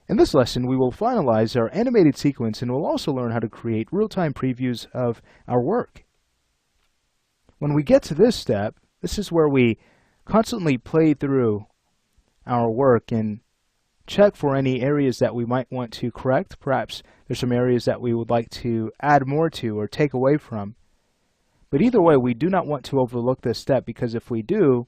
In this lesson, we will finalize our animated sequence and we'll also learn how to create real-time previews of our work. When we get to this step, this is where we constantly play through our work and check for any areas that we might want to correct. Perhaps there's some areas that we would like to add more to or take away from. But either way, we do not want to overlook this step, because if we do,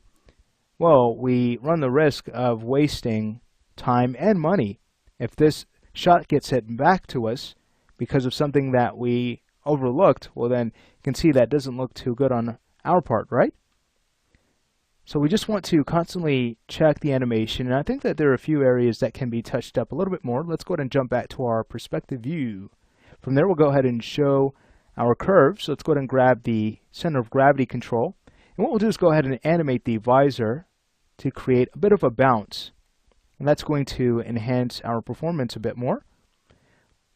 well, we run the risk of wasting time and money. If this shot gets hit back to us because of something that we overlooked, well then you can see that doesn't look too good on our part, right? So we just want to constantly check the animation, and I think that there are a few areas that can be touched up a little bit more. Let's go ahead and jump back to our perspective view. From there, we'll go ahead and show our curve. So let's go ahead and grab the center of gravity control. And what we'll do is go ahead and animate the visor to create a bit of a bounce. And that's going to enhance our performance a bit more.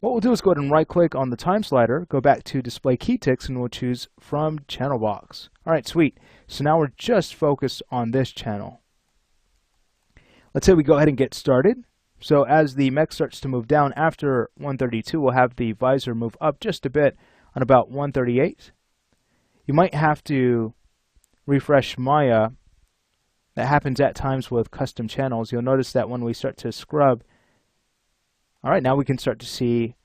What we'll do is go ahead and right click on the time slider, go back to display key ticks, and we'll choose from channel box. Alright, sweet. So now we're just focused on this channel. Let's say we go ahead and get started. So as the mech starts to move down after 132, we'll have the visor move up just a bit on about 138. You might have to refresh Maya. That happens at times with custom channels. You'll notice that when we start to scrub, alright, now we can start to see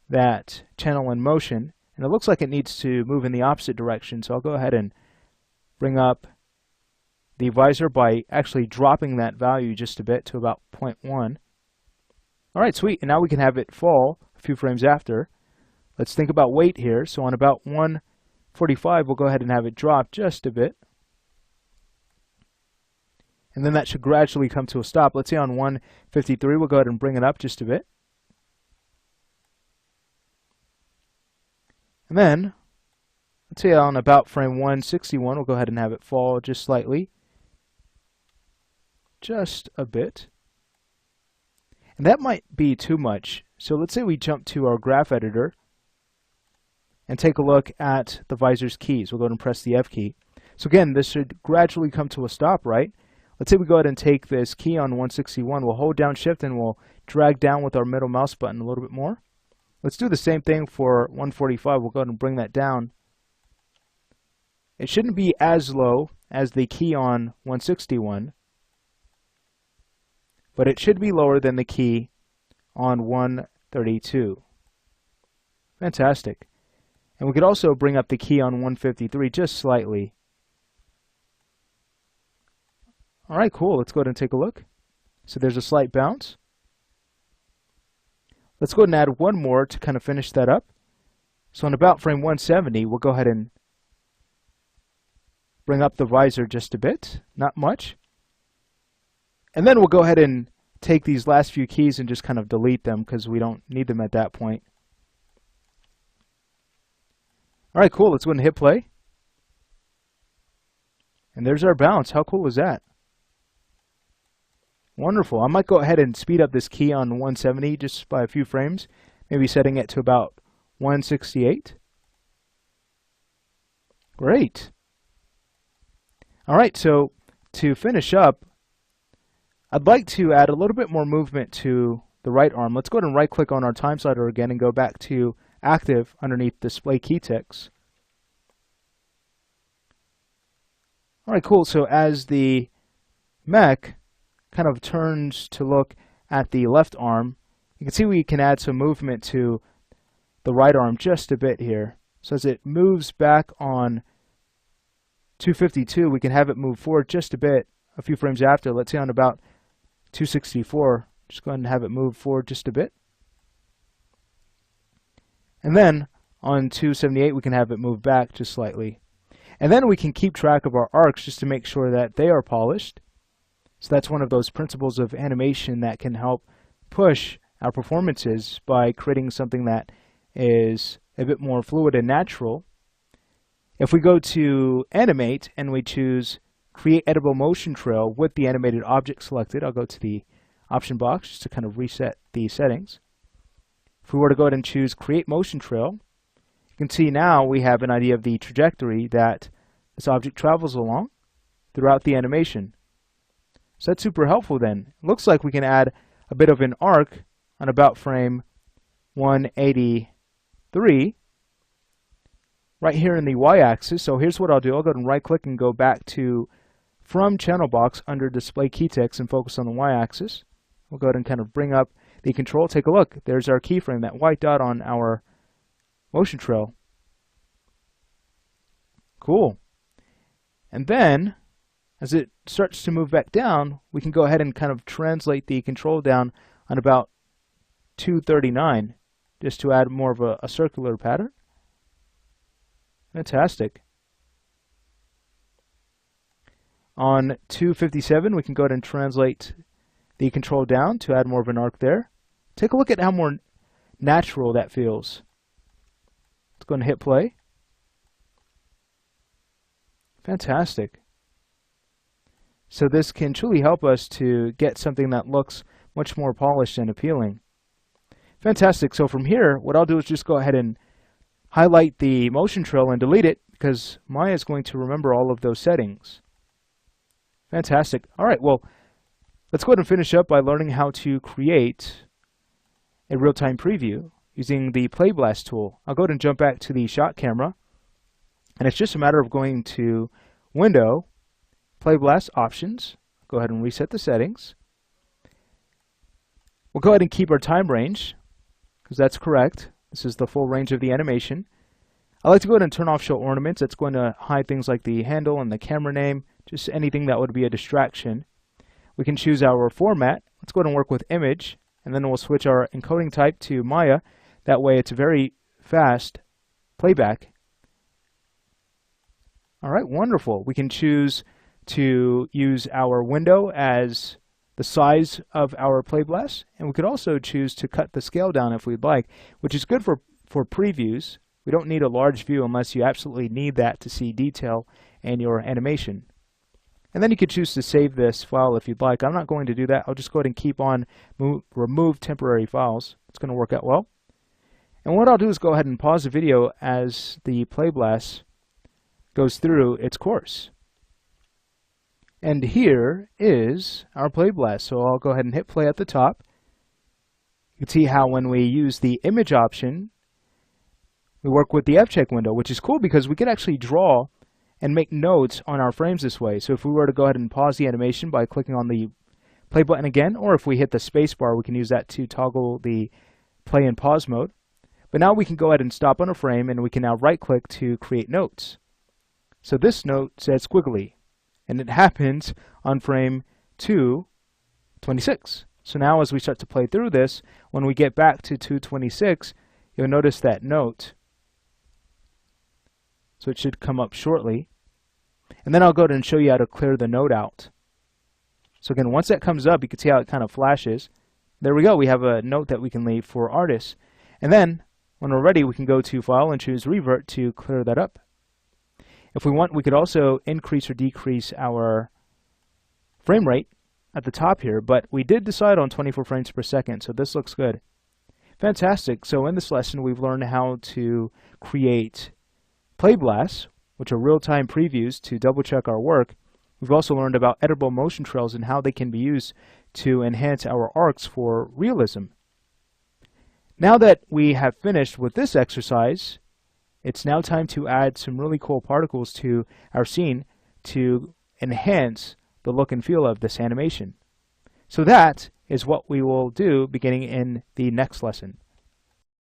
that channel in motion, and it looks like it needs to move in the opposite direction. So I'll go ahead and bring up the visor by actually dropping that value just a bit to about 0.1. Alright, sweet, and now we can have it fall a few frames after. Let's think about weight here. So on about 145, we'll go ahead and have it drop just a bit. And then that should gradually come to a stop. Let's say on 153, we'll go ahead and bring it up just a bit. And then, let's say on about frame 161, we'll go ahead and have it fall just slightly. Just a bit. And that might be too much. So let's say we jump to our graph editor and take a look at the visor's keys. We'll go ahead and press the F key. So again, this should gradually come to a stop, right? Let's say we go ahead and take this key on 161. We'll hold down shift and we'll drag down with our middle mouse button a little bit more. Let's do the same thing for 145. We'll go ahead and bring that down. It shouldn't be as low as the key on 161, but it should be lower than the key on 132. Fantastic. And we could also bring up the key on 153 just slightly. Alright, cool. Let's go ahead and take a look. So there's a slight bounce. Let's go ahead and add one more to kind of finish that up. So on about frame 170, we'll go ahead and bring up the visor just a bit, not much. And then we'll go ahead and take these last few keys and just kind of delete them because we don't need them at that point. Alright, cool. Let's go ahead and hit play. And there's our bounce. How cool was that? Wonderful. I might go ahead and speed up this key on 170 just by a few frames, maybe setting it to about 168. Great. Alright, so to finish up, I'd like to add a little bit more movement to the right arm. Let's go ahead and right click on our time slider again and go back to active underneath display key ticks. Alright, cool. So as the mech kind of turns to look at the left arm, you can see we can add some movement to the right arm just a bit here. So as it moves back on 252, we can have it move forward just a bit a few frames after. Let's say on about 264, just go ahead and have it move forward just a bit. And then on 278, we can have it move back just slightly. And then we can keep track of our arcs just to make sure that they are polished. So that's one of those principles of animation that can help push our performances by creating something that is a bit more fluid and natural. If we go to animate and we choose create editable motion trail with the animated object selected, I'll go to the option box just to kind of reset the settings. If we were to go ahead and choose create motion trail, you can see now we have an idea of the trajectory that this object travels along throughout the animation. So that's super helpful then. It looks like we can add a bit of an arc on about frame 183 right here in the y-axis. So here's what I'll do. I'll go ahead and right click and go back to from channel box under display key text and focus on the y-axis. We'll go ahead and kind of bring up the control. Take a look. There's our keyframe, that white dot on our motion trail. Cool. And then as it starts to move back down, we can go ahead and kind of translate the control down on about 239 just to add more of a circular pattern. Fantastic. On 257, we can go ahead and translate the control down to add more of an arc there. Take a look at how more natural that feels. Let's go ahead and hit play. Fantastic. So this can truly help us to get something that looks much more polished and appealing. Fantastic. So from here, what I'll do is just go ahead and highlight the motion trail and delete it, because Maya is going to remember all of those settings. Fantastic. All right, well, let's go ahead and finish up by learning how to create a real-time preview using the Play Blast tool. I'll go ahead and jump back to the shot camera, and it's just a matter of going to Window, Play Blast Options. Go ahead and reset the settings. We'll go ahead and keep our time range, because that's correct. This is the full range of the animation. I like to go ahead and turn off Show Ornaments. That's going to hide things like the handle and the camera name, just anything that would be a distraction. We can choose our format. Let's go ahead and work with image, and then we'll switch our encoding type to Maya. That way it's a very fast playback. All right, wonderful. We can choose to use our window as the size of our Play Blast, and we could also choose to cut the scale down if we'd like, which is good for previews. We don't need a large view unless you absolutely need that to see detail in your animation. And then you could choose to save this file if you'd like. I'm not going to do that. I'll just go ahead and keep on remove temporary files. It's going to work out well. And what I'll do is go ahead and pause the video as the Play Blast goes through its course. And here is our Play Blast. So I'll go ahead and hit play at the top. You can see how when we use the image option, we work with the F-check window, which is cool because we could actually draw and make notes on our frames this way. So if we were to go ahead and pause the animation by clicking on the play button again, or if we hit the space bar, we can use that to toggle the play and pause mode. But now we can go ahead and stop on a frame, and we can now right click to create notes. So this note says squiggly, and it happens on frame 226. So now as we start to play through this, when we get back to 226, you'll notice that note. So it should come up shortly. And then I'll go ahead and show you how to clear the note out. So again, once that comes up, you can see how it kind of flashes. There we go. We have a note that we can leave for artists. And then when we're ready, we can go to File and choose Revert to clear that up. If we want, we could also increase or decrease our frame rate at the top here, but we did decide on 24 frames per second, so this looks good. Fantastic. So in this lesson, we've learned how to create Play Blasts, which are real-time previews to double-check our work. We've also learned about editable motion trails and how they can be used to enhance our arcs for realism. Now that we have finished with this exercise, it's now time to add some really cool particles to our scene to enhance the look and feel of this animation. So that is what we will do beginning in the next lesson.